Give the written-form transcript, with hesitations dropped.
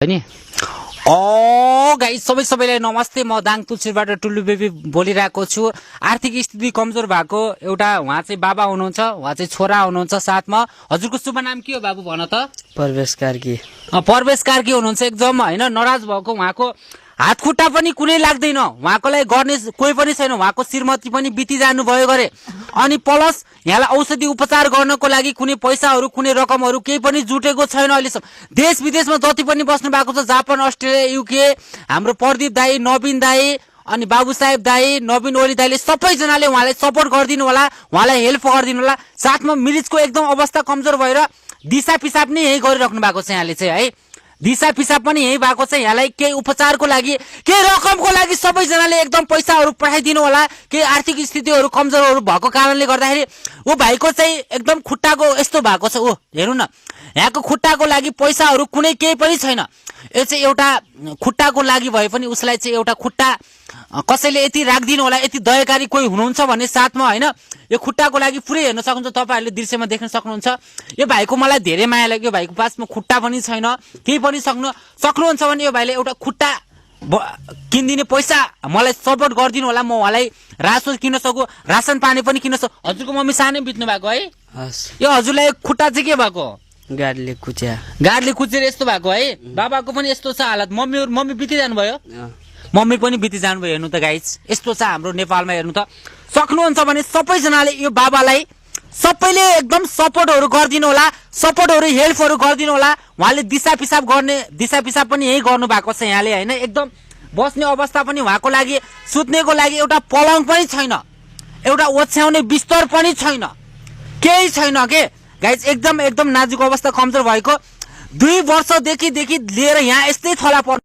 हैन ओ गाइस सबैलाई नमस्ते। म दाङ तुलसीबाट टुल्लु बेबी बोलिरहेको छु। आर्थिक स्थिति कमजोर भएको एउटा उहाँ चाहिँ बाबा हुनुहुन्छ, उहाँ चाहिँ छोरा हुनुहुन्छ साथमा। हजुरको शुभ नाम के हो बाबु भन त? परवेश कार्की। परवेश कार्की हुनुहुन्छ। एकदम हैन नाराज भएको, उहाँको हात खुट्टा पनि कुनै लाग्दैन, उहाँको लागि गर्ने कोही पनि छैन, उहाँको श्रीमती पनि बितिजानु भयो गरे। अनि प्लस यहाँलाई औषधि उपचार गर्नको लागि कुनै पैसाहरू कुनै रकमहरू केही पनि जुटेको छैन अहिलेसम्म। देश विदेशमा जति पनि बस्नु भएको छ, जापान, अस्ट्रेलिया, युके, हाम्रो प्रदीप दाई, नवीन दाई, अनि बाबु साहेब दाई, नवीन ओली दाईले सबैजनाले उहाँलाई सपोर्ट गरिदिनु होला, उहाँलाई हेल्प गरिदिनु होला। साथमा मिलिजको एकदम अवस्था कमजोर भएर दिशा पिसाब नै यही गरिराख्नु भएको छ यहाँले चाहिँ है। दिशा पिसाब पनि यही भएको छ। यहाँलाई केही उपचारको लागि केही रकमको लागि सबैजनाले एकदम पैसाहरू पठाइदिनु होला। केही आर्थिक स्थितिहरू कमजोरहरू भएको कारणले गर्दाखेरि ऊ भाइको चाहिँ एकदम खुट्टाको यस्तो भएको छ। ऊ हेर्नु न, यहाँको खुट्टाको लागि पैसाहरू कुनै केही पनि छैन। यो चाहिँ एउटा खुट्टाको लागि भए पनि उसलाई चाहिँ एउटा खुट्टा कसैले यति राखिदिनु होला, यति दयाकारी कोही हुनुहुन्छ भने साथमा हैन। यो खुट्टाको लागि पुरै हेर्न सक्नुहुन्छ, तपाईहरुले दृश्यमा देख्न सक्नुहुन्छ। यो भाइको मलाई धेरै माया लाग्यो। यो भाइको पासमा खुट्टा पनि छैन, केही पनि सक्नुहुन्छ भने यो भाइले एउटा खुट्टा किनिदिने पैसा मलाई सपोर्ट गरिदिनु होला। म उहाँलाई रासन किन्न सकु, रासन पानी पनि किन्न सकु। हजुरको मम्मी सानै बित्नु भएको है। यो हजुरलाई खुट्टा चाहिँ के भएको? गाडीले कुचेर यस्तो भएको है। बाबाको पनि यस्तो छ हालत। मम्मी बितिजानु भयो, मम्मी पनि बितिजानु भयो। हेर्नु त गाइस, यस्तो छ हाम्रो नेपालमा। हेर्नु त सक्नुहुन्छ भने सबैजनाले यो बाबालाई सबैले एकदम सपोर्टहरू गरिदिनु होला, सपोर्टहरू हेल्पहरू गरिदिनु होला। उहाँले दिशा पिसाब पनि यही गर्नु भएको छ यहाँले हैन। एकदम बस्ने अवस्था पनि उहाँको लागि, सुत्नेको लागि एउटा पलङ पनि छैन, एउटा ओछ्याउने बिस्तर पनि छैन, केही छैन के गाइस। एकदम नाजुक अवस्था, कमजोर भएको 2 वर्षदेखि लिएर यहाँ यस्तै थला पर्नु